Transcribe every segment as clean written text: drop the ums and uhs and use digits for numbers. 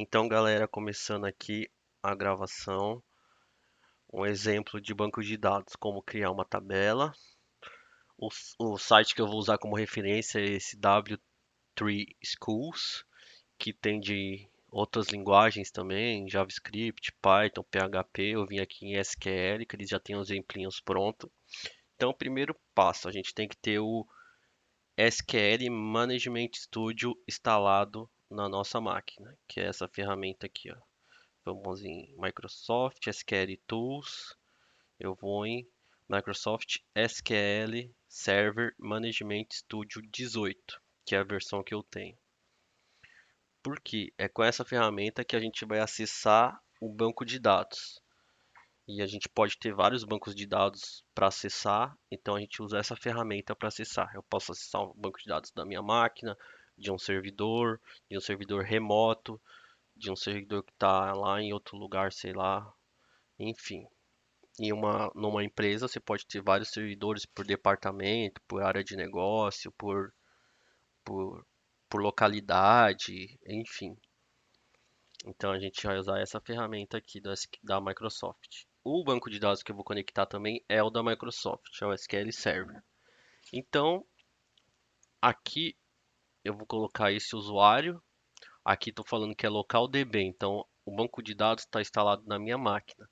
Então, galera, começando aqui a gravação, um exemplo de banco de dados, como criar uma tabela. O site que eu vou usar como referência é esse W3 Schools, que tem de outras linguagens também, JavaScript, Python, PHP. Eu vim aqui em SQL, que eles já têm os exemplinhos prontos. Então, o primeiro passo, a gente tem que ter o SQL Management Studio instalado na nossa máquina, que é essa ferramenta aqui, ó. Vamos em Microsoft SQL Tools. Eu vou em Microsoft SQL Server Management Studio 18, que é a versão que eu tenho. Porque é com essa ferramenta que a gente vai acessar o banco de dados. E a gente pode ter vários bancos de dados para acessar, então a gente usa essa ferramenta para acessar. Eu posso acessar um banco de dados da minha máquina, de um servidor remoto, de um servidor que está lá em outro lugar, sei lá, enfim. Numa empresa você pode ter vários servidores por departamento, por área de negócio, por, por localidade, enfim. Então a gente vai usar essa ferramenta aqui da Microsoft. O banco de dados que eu vou conectar também é o da Microsoft, é o SQL Server. Então aqui eu vou colocar esse usuário. Aqui estou falando que é local DB, então o banco de dados está instalado na minha máquina.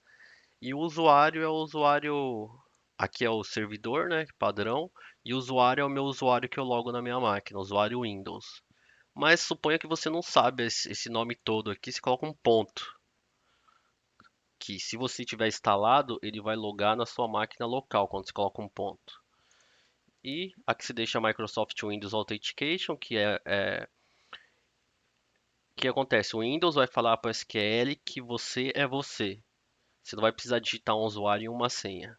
E o usuário é o usuário. Aqui é o servidor, né? Padrão. E o usuário é o meu usuário que eu logo na minha máquina, usuário Windows. Mas suponha que você não sabe esse nome todo aqui, você coloca um ponto. Que se você tiver instalado, ele vai logar na sua máquina local quando você coloca um ponto. E aqui se deixa Microsoft Windows Authentication, que acontece? O Windows vai falar para o SQL que você é você. Você não vai precisar digitar um usuário e uma senha.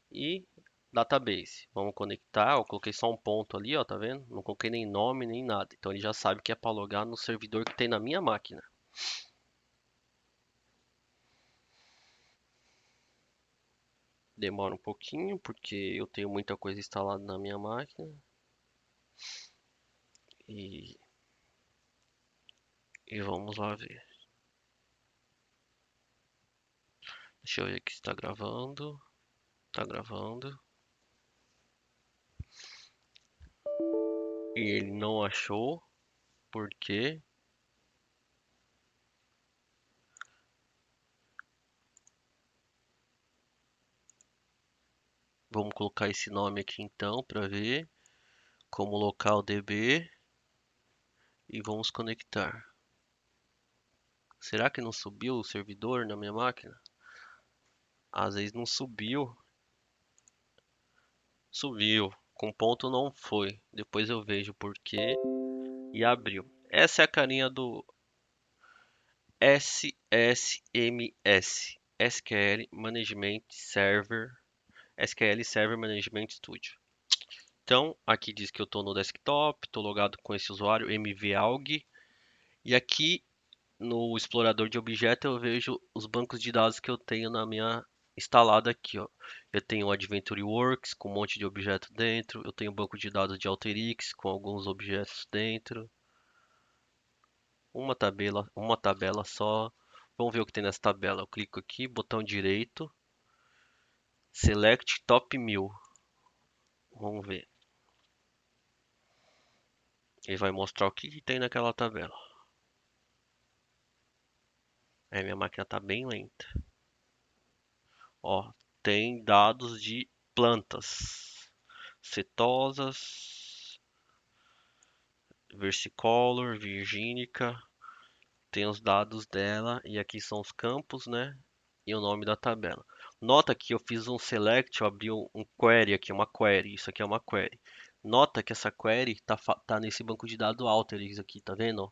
E database. Vamos conectar. Eu coloquei só um ponto ali, ó, tá vendo? Não coloquei nem nome nem nada. Então ele já sabe que é para logar no servidor que tem na minha máquina. Demora um pouquinho porque eu tenho muita coisa instalada na minha máquina. E, e vamos lá ver. Deixa eu ver aqui se está gravando. Tá gravando. E ele não achou. Por quê? Vamos colocar esse nome aqui então para ver. Como local DB. E vamos conectar. Será que não subiu o servidor na minha máquina? Às vezes não subiu. Subiu. Com ponto não foi. Depois eu vejo por quê. E abriu. Essa é a carinha do SSMS. SQL Management Server. SQL Server Management Studio. Então, aqui diz que eu estou no desktop, estou logado com esse usuário mvalg. E aqui no explorador de objeto eu vejo os bancos de dados que eu tenho na minha instalada aqui, ó. Eu tenho o Adventure Works com um monte de objeto dentro, eu tenho um banco de dados de Alteryx com alguns objetos dentro, uma tabela só. Vamos ver o que tem nessa tabela. Eu clico aqui, botão direito, Select Top 1000. Vamos ver. Ele vai mostrar o que tem naquela tabela. É, minha máquina está bem lenta. Ó, tem dados de plantas setosas, versicolor, virgínica, tem os dados dela e aqui são os campos, né? E o nome da tabela. Nota que eu fiz um select, eu abri um query aqui, uma query, isso aqui é uma query. Nota que essa query tá nesse banco de dados Alteryx aqui, tá vendo?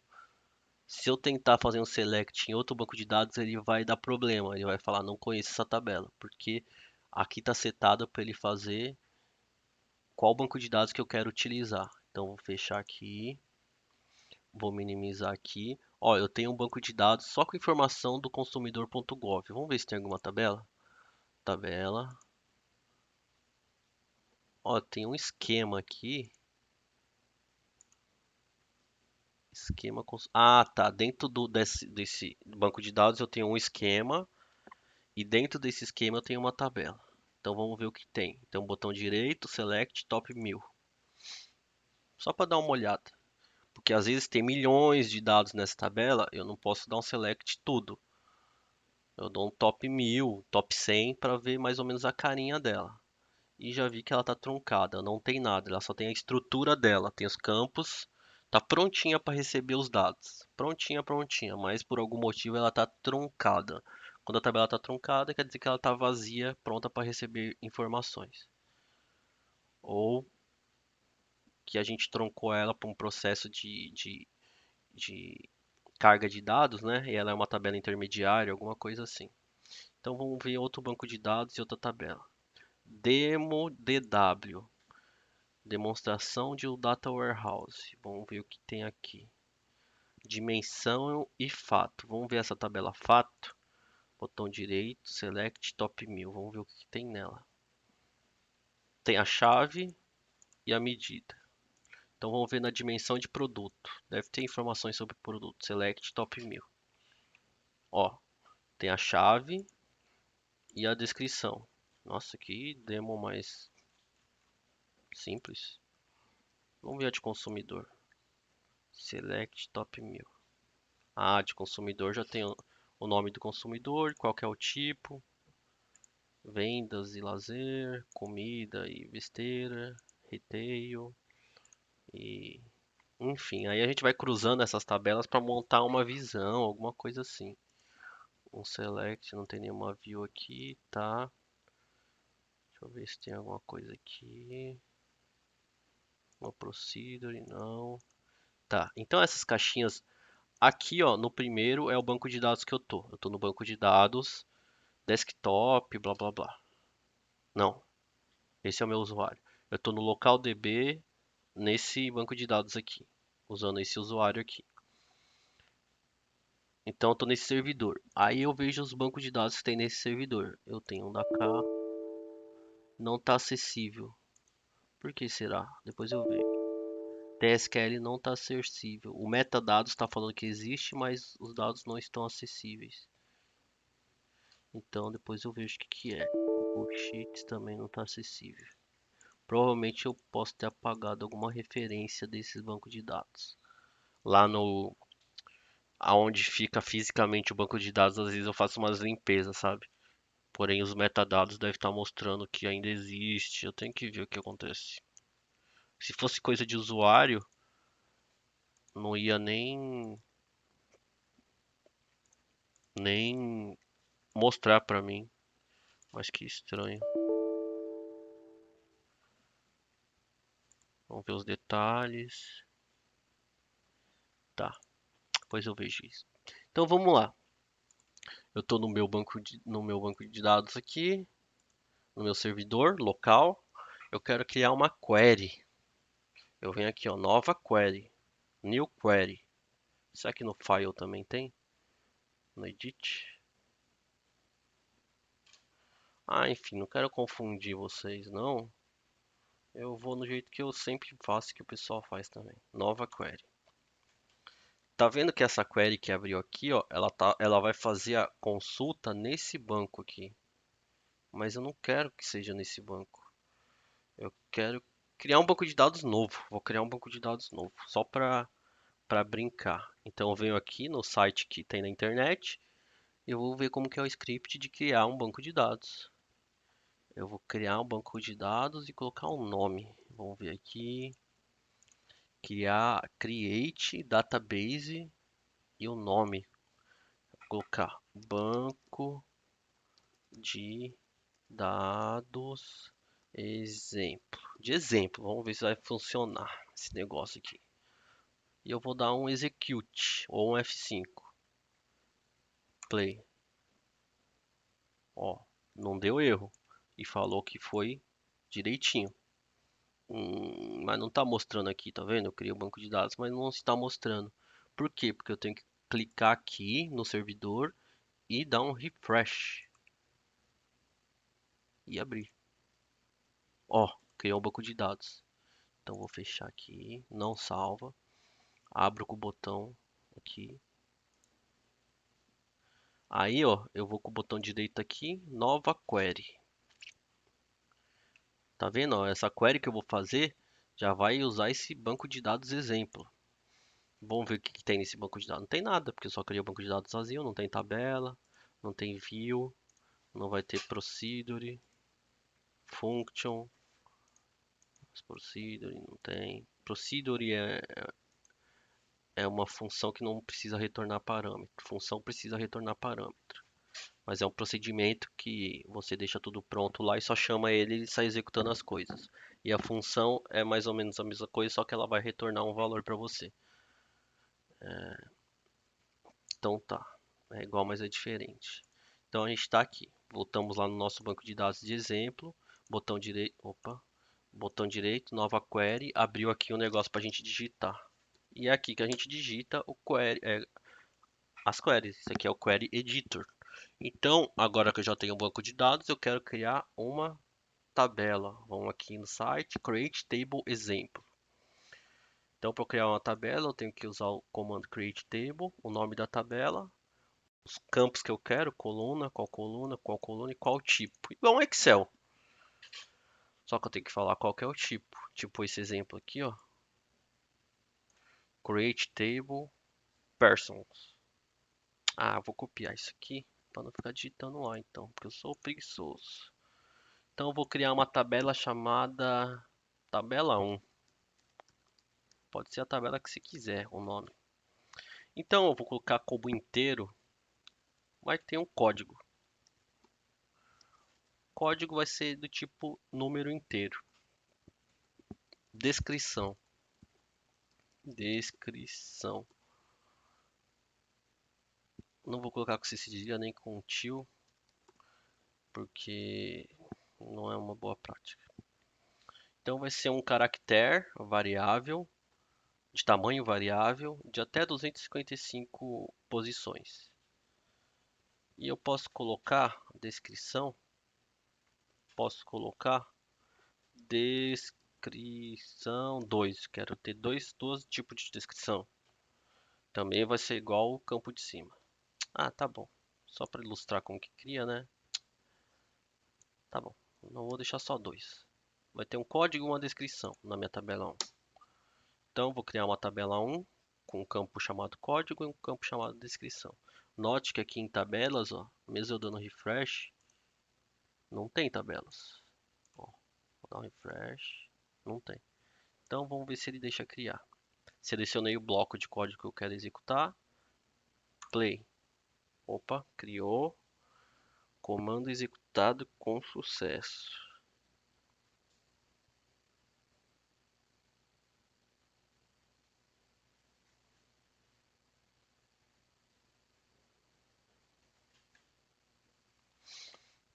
Se eu tentar fazer um select em outro banco de dados, ele vai dar problema, ele vai falar não conheço essa tabela, porque aqui está setado para ele fazer qual banco de dados que eu quero utilizar. Então vou fechar aqui, vou minimizar aqui. Ó, eu tenho um banco de dados só com informação do consumidor.gov. Vamos ver se tem alguma tabela. Tabela. Ó, tem um esquema aqui. Esquema Ah, tá. Dentro desse banco de dados eu tenho um esquema e dentro desse esquema eu tenho uma tabela. Então vamos ver o que tem. Tem um botão direito, Select Top 1000. Só para dar uma olhada. Porque às vezes tem milhões de dados nessa tabela, eu não posso dar um Select tudo. Eu dou um top 1000, top 100 para ver mais ou menos a carinha dela. E já vi que ela tá truncada, não tem nada, ela só tem a estrutura dela, tem os campos, tá prontinha para receber os dados. Prontinha, prontinha, mas por algum motivo ela tá truncada. Quando a tabela tá truncada, quer dizer que ela tá vazia, pronta para receber informações. Ou que a gente truncou ela para um processo de carga de dados, né? E ela é uma tabela intermediária, alguma coisa assim. Então vamos ver outro banco de dados e outra tabela. Demo DW. Demonstração de um Data Warehouse. Vamos ver o que tem aqui. Dimensão e fato. Vamos ver essa tabela fato. Botão direito, Select Top 1000. Vamos ver o que tem nela. Tem a chave e a medida. Então vamos ver na dimensão de produto. Deve ter informações sobre produto. Select Top 1000. Ó, tem a chave e a descrição. Nossa, que demo mais simples. Vamos ver a de consumidor. Select Top 1000. Ah, de consumidor já tem o nome do consumidor, qual que é o tipo, vendas e lazer, comida e besteira, retail e enfim, aí a gente vai cruzando essas tabelas para montar uma visão, alguma coisa assim. Um select, não tem nenhuma view aqui, tá? Deixa eu ver se tem alguma coisa aqui. Uma procedure, não. Tá, então essas caixinhas aqui, ó, no primeiro é o banco de dados que eu tô. Eu tô no banco de dados desktop, blá blá blá. Não, esse é o meu usuário. Eu estou no local DB nesse banco de dados aqui, usando esse usuário aqui. Então eu estou nesse servidor. Aí eu vejo os bancos de dados que tem nesse servidor. Eu tenho um da cá, não está acessível. Por que será? Depois eu vejo. TSQL não está acessível. O metadados está falando que existe, mas os dados não estão acessíveis. Então depois eu vejo o que que é. O Sheets também não está acessível. Provavelmente eu posso ter apagado alguma referência desses bancos de dados. Lá no aonde fica fisicamente o banco de dados, às vezes eu faço umas limpezas, sabe? Porém, os metadados devem estar mostrando que ainda existe. Eu tenho que ver o que acontece. Se fosse coisa de usuário, não ia nem mostrar pra mim. Mas que estranho. Vamos ver os detalhes. Tá, depois eu vejo isso. Então vamos lá. Eu estou no meu banco de dados aqui, no meu servidor local. Eu quero criar uma query. Eu venho aqui, ó, nova query, new query. Será que no file também tem? No edit? Ah, enfim, não quero confundir vocês, não. Eu vou no jeito que eu sempre faço, que o pessoal faz também. Nova query. Tá vendo que essa query que abriu aqui, ó, ela vai fazer a consulta nesse banco aqui. Mas eu não quero que seja nesse banco. Eu quero criar um banco de dados novo. Vou criar um banco de dados novo, só para brincar. Então eu venho aqui no site que tem na internet e eu vou ver como que é o script de criar um banco de dados. Eu vou criar um banco de dados e colocar um nome. Vamos ver aqui, criar create database e o nome. Vou colocar banco de dados exemplo. De exemplo, vamos ver se vai funcionar esse negócio aqui. E eu vou dar um execute ou um F5. Play. Ó, não deu erro. E falou que foi direitinho. Mas não está mostrando aqui, tá vendo? Eu criei o banco de dados, mas não está mostrando. Por quê? Porque eu tenho que clicar aqui no servidor e dar um refresh. E abrir. Ó, criou um banco de dados. Então vou fechar aqui, não salva. Abro com o botão aqui. Aí, ó, eu vou com o botão direito aqui, nova query. Tá vendo? Ó, essa query que eu vou fazer já vai usar esse banco de dados exemplo. Vamos ver o que que tem nesse banco de dados. Não tem nada, porque eu só criei o banco de dados vazio, não tem tabela, não tem view, não vai ter procedure, function, procedure não tem. Procedure é uma função que não precisa retornar parâmetro. Função precisa retornar parâmetro. Mas é um procedimento que você deixa tudo pronto lá e só chama ele e sai executando as coisas. E a função é mais ou menos a mesma coisa, só que ela vai retornar um valor para você. Então tá, é igual, mas é diferente. Então a gente está aqui. Voltamos lá no nosso banco de dados de exemplo. Botão direito, opa, botão direito, nova query, abriu aqui um negócio para a gente digitar. E é aqui que a gente digita o query, as queries. Isso aqui é o Query Editor. Então, agora que eu já tenho um banco de dados, eu quero criar uma tabela. Vamos aqui no site, Create Table Example. Então, para criar uma tabela, eu tenho que usar o comando Create Table, o nome da tabela, os campos que eu quero, coluna e qual tipo. Igual um Excel. Só que eu tenho que falar qual que é o tipo. Tipo esse exemplo aqui, ó. Create Table Persons. Ah, vou copiar isso aqui para não ficar digitando lá então, porque eu sou preguiçoso. Então eu vou criar uma tabela chamada tabela 1. Pode ser a tabela que você quiser, o nome. Então eu vou colocar como inteiro, vai ter um código. O código vai ser do tipo número inteiro. Descrição. Descrição. Não vou colocar com cedilha nem com tio, porque não é uma boa prática. Então vai ser um caractere variável, de tamanho variável, de até 255 posições. E eu posso colocar descrição, posso colocar descrição 2. Quero ter dois tipos de descrição. Também vai ser igual o campo de cima. Ah, tá bom. Só para ilustrar como que cria, né? Tá bom. Não vou deixar só dois. Vai ter um código e uma descrição na minha tabela 1. Então, vou criar uma tabela 1 com um campo chamado código e um campo chamado descrição. Note que aqui em tabelas, ó, mesmo eu dando refresh, não tem tabelas. Ó, vou dar um refresh, não tem. Então, vamos ver se ele deixa criar. Selecionei o bloco de código que eu quero executar. Play. Opa, criou. Comando executado com sucesso.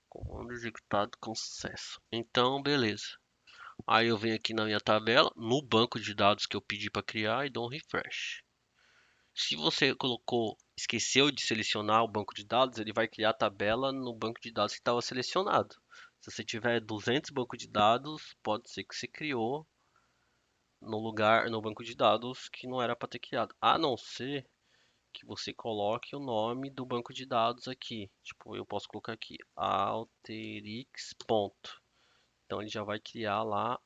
Comando executado com sucesso. Então, beleza. Aí eu venho aqui na minha tabela, no banco de dados que eu pedi para criar e dou um refresh. Se você colocou, esqueceu de selecionar o banco de dados, ele vai criar a tabela no banco de dados que estava selecionado. Se você tiver 200 bancos de dados, pode ser que você criou no lugar, no banco de dados que não era para ter criado. A não ser que você coloque o nome do banco de dados aqui. Tipo, eu posso colocar aqui alterix. Ponto. Então ele já vai criar lá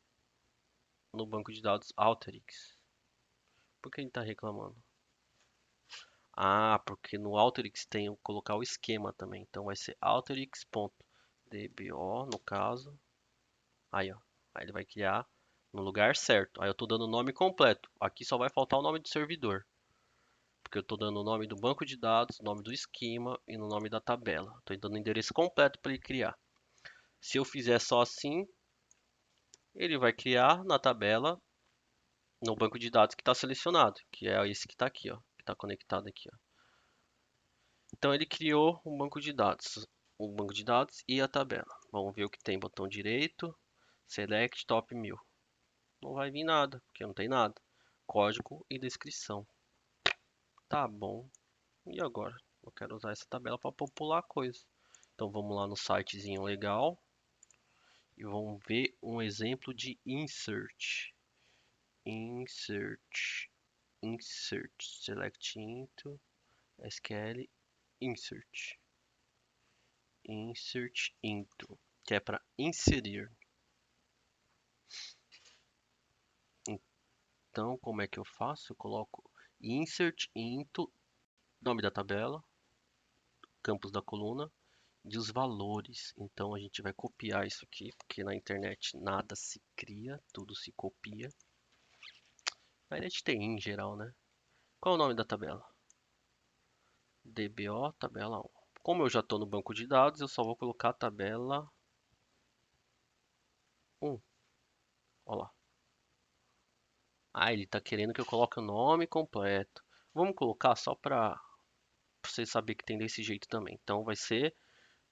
no banco de dados alterix. Por que ele está reclamando? Ah, porque no alterix tem que colocar o esquema também. Então vai ser alterix.dbo no caso. Aí, ó. Aí ele vai criar no lugar certo. Aí eu estou dando o nome completo. Aqui só vai faltar o nome do servidor. Porque eu estou dando o nome do banco de dados, o nome do esquema e o nome da tabela. Estou dando o endereço completo para ele criar. Se eu fizer só assim, ele vai criar na tabela, no banco de dados que está selecionado, que é esse que está aqui, ó, que está conectado aqui, ó. Então ele criou um banco de dados e a tabela. Vamos ver o que tem. Botão direito, select top 1000. Não vai vir nada, porque não tem nada. Código e descrição. Tá bom. E agora? Eu quero usar essa tabela para popular coisa. Então vamos lá no sitezinho legal e vamos ver um exemplo de insert. Insert. insert, select into, SQL, insert, insert into, que é para inserir. Então, como é que eu faço? Eu coloco insert into, nome da tabela, campos da coluna e os valores. Então, a gente vai copiar isso aqui, porque na internet nada se cria, tudo se copia. Na internet tem em geral, né? Qual é o nome da tabela? DBO, tabela 1. Como eu já estou no banco de dados, eu só vou colocar a tabela 1. Olha lá. Ah, ele está querendo que eu coloque o nome completo. Vamos colocar só para você saber que tem desse jeito também. Então vai ser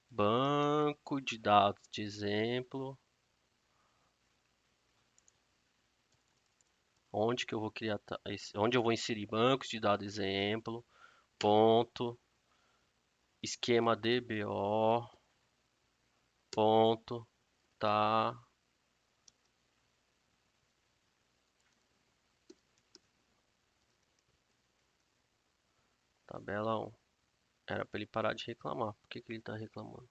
banco de dados de exemplo. Onde que eu vou criar, onde eu vou inserir bancos de dados exemplo, ponto, esquema DBO, ponto, tá, tabela 1. Era para ele parar de reclamar. Por que que ele está reclamando?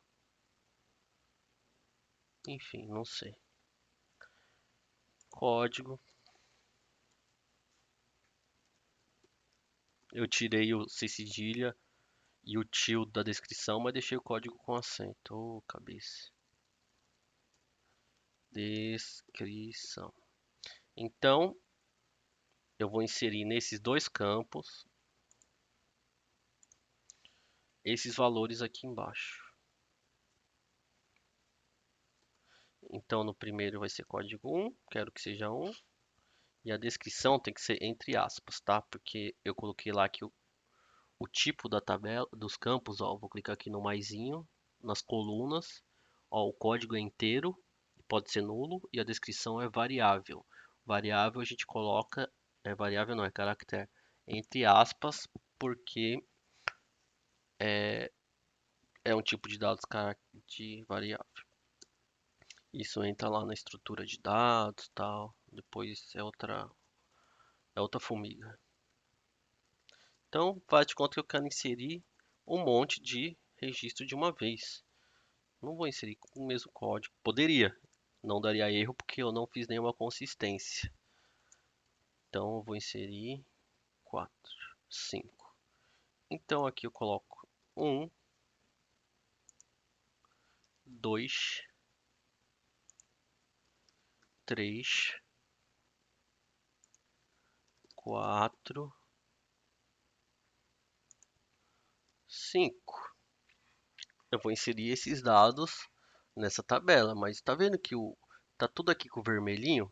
Enfim, não sei. Código. Eu tirei o C cedilha e o tilde da descrição, mas deixei o código com acento. Ô, cabeça. Descrição. Então, eu vou inserir nesses dois campos esses valores aqui embaixo. Então, no primeiro vai ser código 1, quero que seja 1. E a descrição tem que ser entre aspas, tá? Porque eu coloquei lá que o tipo da tabela, dos campos, ó, vou clicar aqui no maisinho, nas colunas, ó, o código é inteiro, pode ser nulo, e a descrição é variável. Variável a gente coloca, variável não, é caractere, entre aspas, porque é um tipo de dados de variável. Isso entra lá na estrutura de dados, tal, depois é outra formiga. Então, faz de conta que eu quero inserir um monte de registro de uma vez. Não vou inserir com o mesmo código. Poderia, não daria erro porque eu não fiz nenhuma consistência. Então, eu vou inserir 4, 5. Então, aqui eu coloco 1, 2, 3, 4, 5. Eu vou inserir esses dados nessa tabela, mas está vendo que tá tudo aqui com o vermelhinho?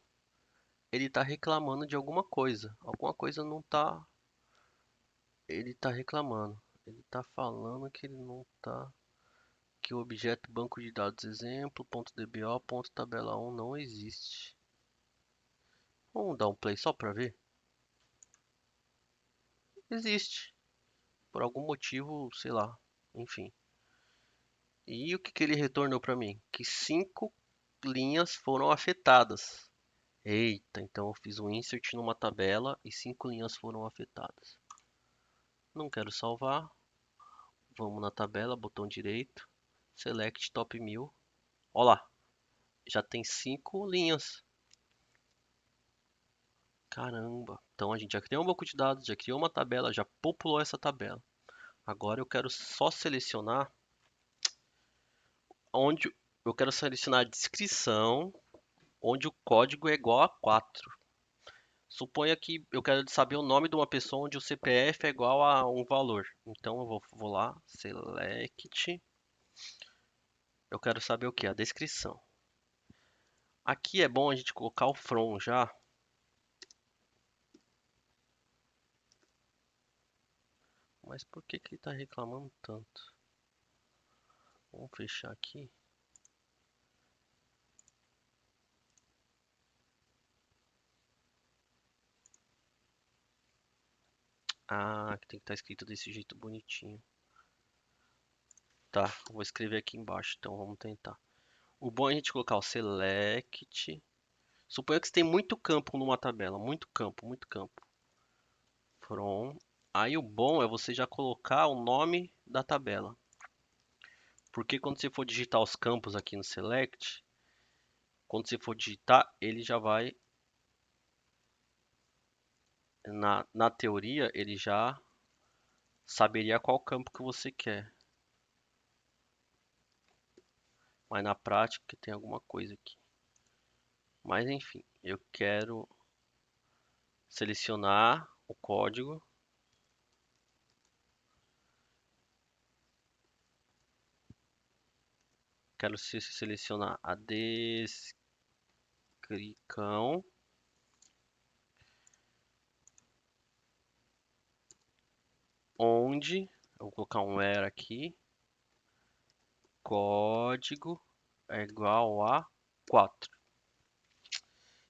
Ele está reclamando de alguma coisa. Alguma coisa não está. Ele está reclamando. Ele está falando que ele não está. Que o objeto banco de dados exemplo.dbo.tabela1 não existe. Vamos dar um play só para ver? Existe. Por algum motivo, sei lá. Enfim. E o que que ele retornou para mim? Que 5 linhas foram afetadas. Eita, então eu fiz um insert numa tabela e 5 linhas foram afetadas. Não quero salvar. Vamos na tabela, botão direito, select top 1000. Olha lá, já tem 5 linhas. Caramba, então a gente já criou um banco de dados, já criou uma tabela, já populou essa tabela. Agora eu quero só selecionar onde eu quero selecionar a descrição, onde o código é igual a 4. Suponha que eu quero saber o nome de uma pessoa onde o CPF é igual a um valor. Então eu vou lá, select. Eu quero saber o que? A descrição. Aqui é bom a gente colocar o from já. Mas por que que ele está reclamando tanto? Vamos fechar aqui. Ah, que tem que estar escrito desse jeito bonitinho. Tá, vou escrever aqui embaixo, então vamos tentar. O bom é a gente colocar o select. Suponha que você tem muito campo numa tabela, muito campo, muito campo. from. Aí o bom é você já colocar o nome da tabela. Porque quando você for digitar os campos aqui no select, quando você for digitar, ele já vai, na teoria, ele já saberia qual campo que você quer. Mas na prática tem alguma coisa aqui. Mas enfim, eu quero selecionar o código. Quero selecionar a descrição. Onde, eu vou colocar um where aqui, código é igual a 4.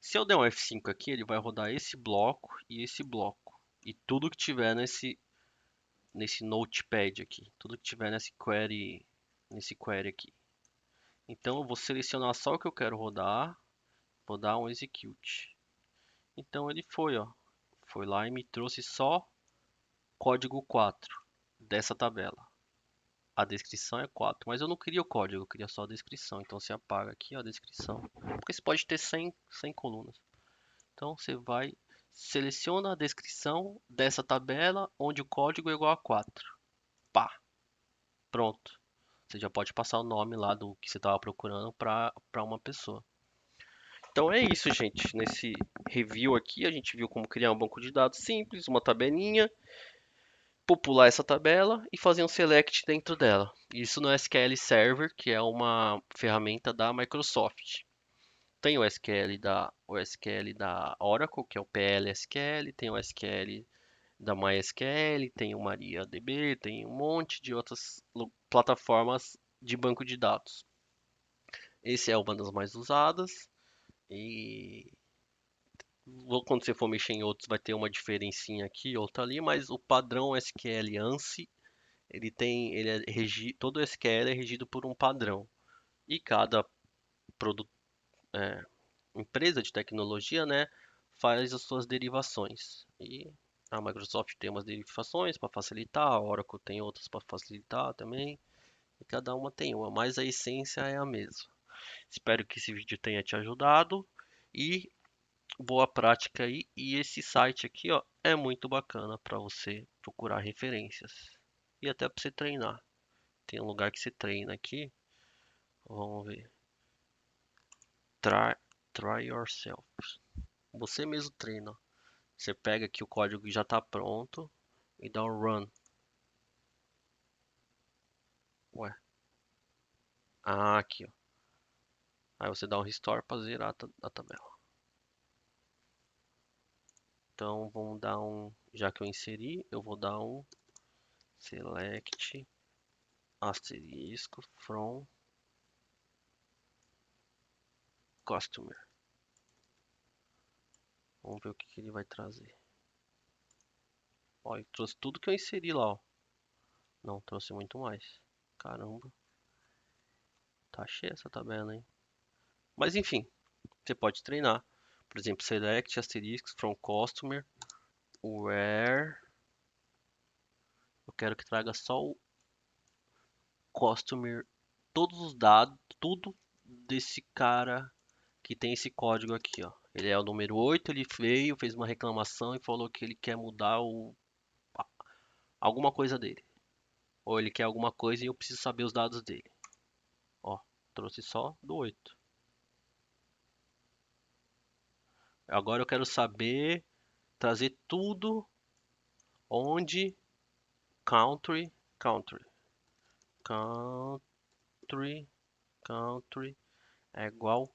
Se eu der um F5 aqui, ele vai rodar esse bloco e esse bloco. E tudo que tiver nesse notepad aqui. Tudo que tiver nesse query aqui. Então eu vou selecionar só o que eu quero rodar. Vou dar um execute. Então ele foi, ó. Foi lá e me trouxe só código 4 dessa tabela. A descrição é 4, mas eu não queria o código, eu queria só a descrição. Então você apaga aqui ó, a descrição. Porque você pode ter 100 colunas. Então você vai, seleciona a descrição dessa tabela onde o código é igual a 4. Pá, pronto. Você já pode passar o nome lá do que você estava procurando para uma pessoa. Então é isso, gente. Nesse review aqui, a gente viu como criar um banco de dados simples, uma tabelinha, popular essa tabela e fazer um select dentro dela. Isso no SQL Server, que é uma ferramenta da Microsoft. Tem o SQL da Oracle, que é o PLSQL, tem o SQL da MySQL, tem o MariaDB, tem um monte de outras plataformas de banco de dados. Esse é uma das mais usadas e quando você for mexer em outros vai ter uma diferencinha aqui, outra ali, mas o padrão SQL ANSI, todo SQL é regido por um padrão. E cada produto, é, empresa de tecnologia, né, faz as suas derivações. E a Microsoft tem umas derivações para facilitar, a Oracle tem outras para facilitar também. E cada uma tem uma, mas a essência é a mesma. Espero que esse vídeo tenha te ajudado e boa prática aí. E esse site aqui, ó, é muito bacana para você procurar referências e até para você treinar. Tem um lugar que você treina aqui. Vamos ver. Try, try yourself. Você mesmo treina. Você pega aqui o código que já está pronto e dá um run. Ué. Ah, aqui, ó. Aí você dá um restore para zerar a tabela. Então vamos dar um, já que eu inseri, eu vou dar um select asterisco from customer. Vamos ver o que, que ele vai trazer. Ó, ele trouxe tudo que eu inseri lá, ó. Não, trouxe muito mais. Caramba. Tá cheia essa tabela, hein? Mas enfim, você pode treinar. Por exemplo, select asterisco from customer where eu quero que traga só o customer, todos os dados, tudo desse cara que tem esse código aqui, ó. Ele é o número 8, ele veio, fez uma reclamação e falou que ele quer mudar alguma coisa dele. Ou ele quer alguma coisa e eu preciso saber os dados dele. Ó, trouxe só do 8. Agora eu quero saber, trazer tudo onde country, country, country, country é igual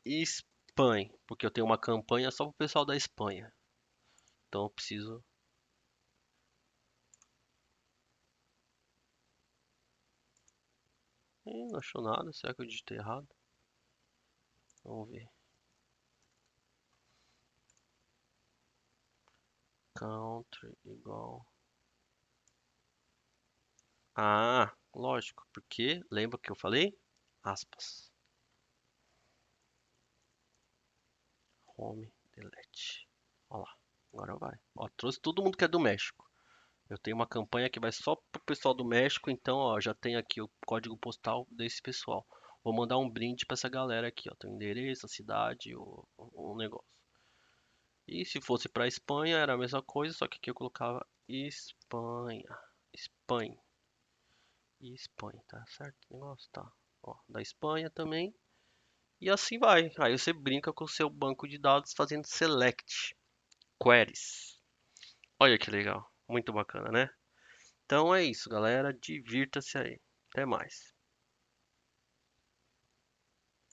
Espanha, porque eu tenho uma campanha só para o pessoal da Espanha. Então eu preciso. Ih, não achou nada. Será que eu digitei errado? Vamos ver. Country igual. Ah, lógico. Porque lembra que eu falei? Aspas. Home delete. Olha lá. Agora vai. Ó, trouxe todo mundo que é do México. Eu tenho uma campanha que vai só pro pessoal do México, então, ó, já tem aqui o código postal desse pessoal. Vou mandar um brinde pra essa galera aqui, ó. Tem o endereço, a cidade, o negócio. E se fosse pra Espanha, era a mesma coisa, só que aqui eu colocava Espanha. Espanha. E Espanha, tá certo? O negócio tá. Ó, da Espanha também. E assim vai. Aí você brinca com o seu banco de dados fazendo select queries. Olha que legal. Muito bacana, né? Então é isso, galera. Divirta-se aí. Até mais.